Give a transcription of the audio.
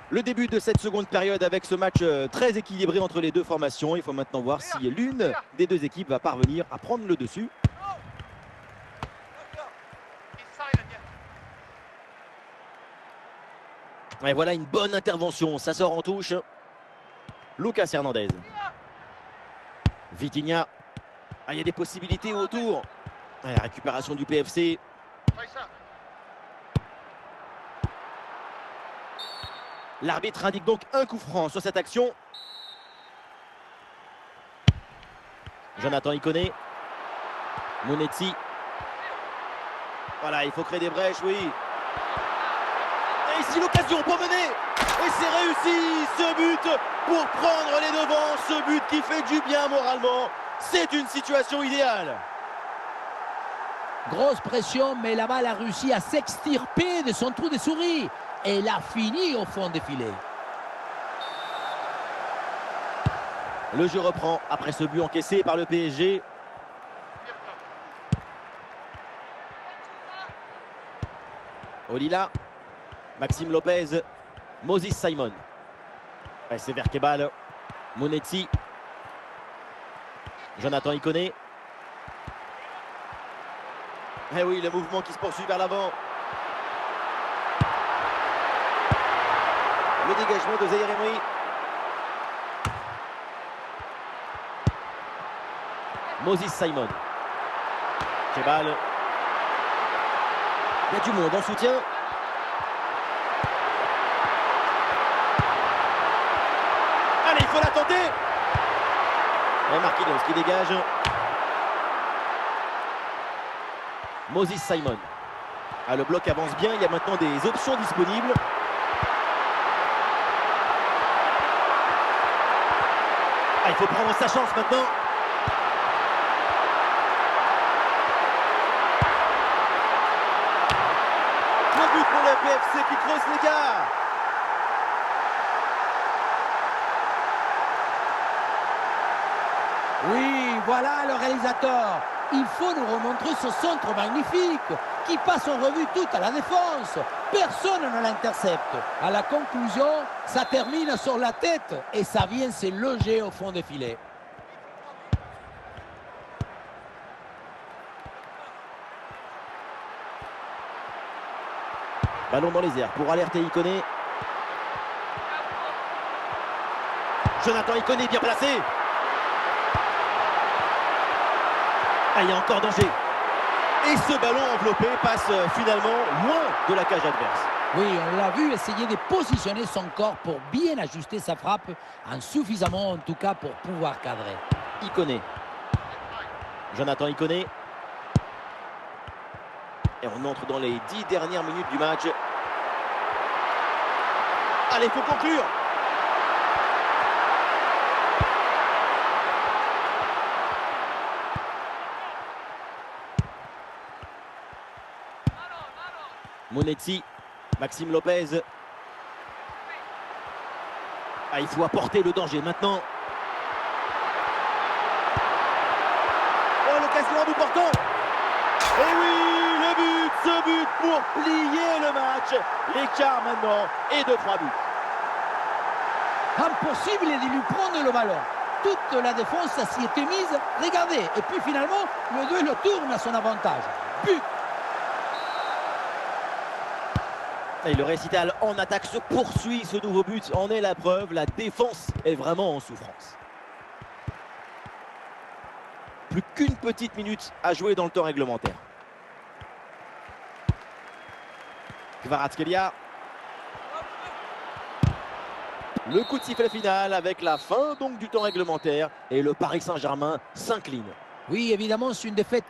Le début de cette seconde période avec ce match très équilibré entre les deux formations. Il faut maintenant voir si l'une des deux équipes va parvenir à prendre le dessus. Et voilà une bonne intervention, ça sort en touche. Lucas Hernandez. Vitinha. Ah, il y a des possibilités autour. Ah, la récupération du PFC. L'arbitre indique donc un coup franc sur cette action. Jonathan Ikoné. Mounetzi. Voilà, il faut créer des brèches, oui. Et ici l'occasion pour mener. Et c'est réussi, ce but pour prendre les devants. Ce but qui fait du bien moralement. C'est une situation idéale. Grosse pression, mais la balle a réussi à s'extirper de son trou de souris. Et elle a fini au fond des filets. Le jeu reprend après ce but encaissé par le PSG. Olila. Maxime Lopez. Moses Simon. C'est vers Kebal. Mounetzi. Jonathan Ikoné. Eh oui, le mouvement qui se poursuit vers l'avant. Le dégagement de Zaïre Emery. Moses Simon. Kebal. Il y a du monde en soutien. Allez, il faut la tenter. Et Marquinhos qui dégage. Moses Simon. Ah, le bloc avance bien, il y a maintenant des options disponibles. Ah, il faut prendre sa chance maintenant. Le but pour le PFC qui creuse l'écart. Oui, voilà le réalisateur. Il faut nous remontrer ce centre magnifique qui passe en revue toute à la défense. Personne ne l'intercepte. À la conclusion, ça termine sur la tête et ça vient se loger au fond des filets. Ballon dans les airs pour alerter Ikoné. Jonathan Ikoné bien placé. Ah, il y a encore danger. Et ce ballon enveloppé passe finalement loin de la cage adverse. Oui, on l'a vu essayer de positionner son corps pour bien ajuster sa frappe, insuffisamment en tout cas pour pouvoir cadrer. Ikoné. Jonathan Ikoné. Et on entre dans les 10 dernières minutes du match. Allez, il faut conclure. Mounetzi, Maxime Lopez. Ah, il faut apporter le danger maintenant. Oh, l'occasion à bout portant. Et oui, le but, ce but pour plier le match. L'écart maintenant est de 3 buts. Impossible de lui prendre le ballon. Toute la défense s'y était mise. Regardez, et puis finalement, le duel tourne à son avantage. But. Et le récital en attaque se poursuit, ce nouveau but en est la preuve, la défense est vraiment en souffrance. Plus qu'une petite minute à jouer dans le temps réglementaire. Kvaratskhelia. Le coup de sifflet final avec la fin donc du temps réglementaire et le Paris Saint-Germain s'incline. Oui, évidemment, c'est une défaite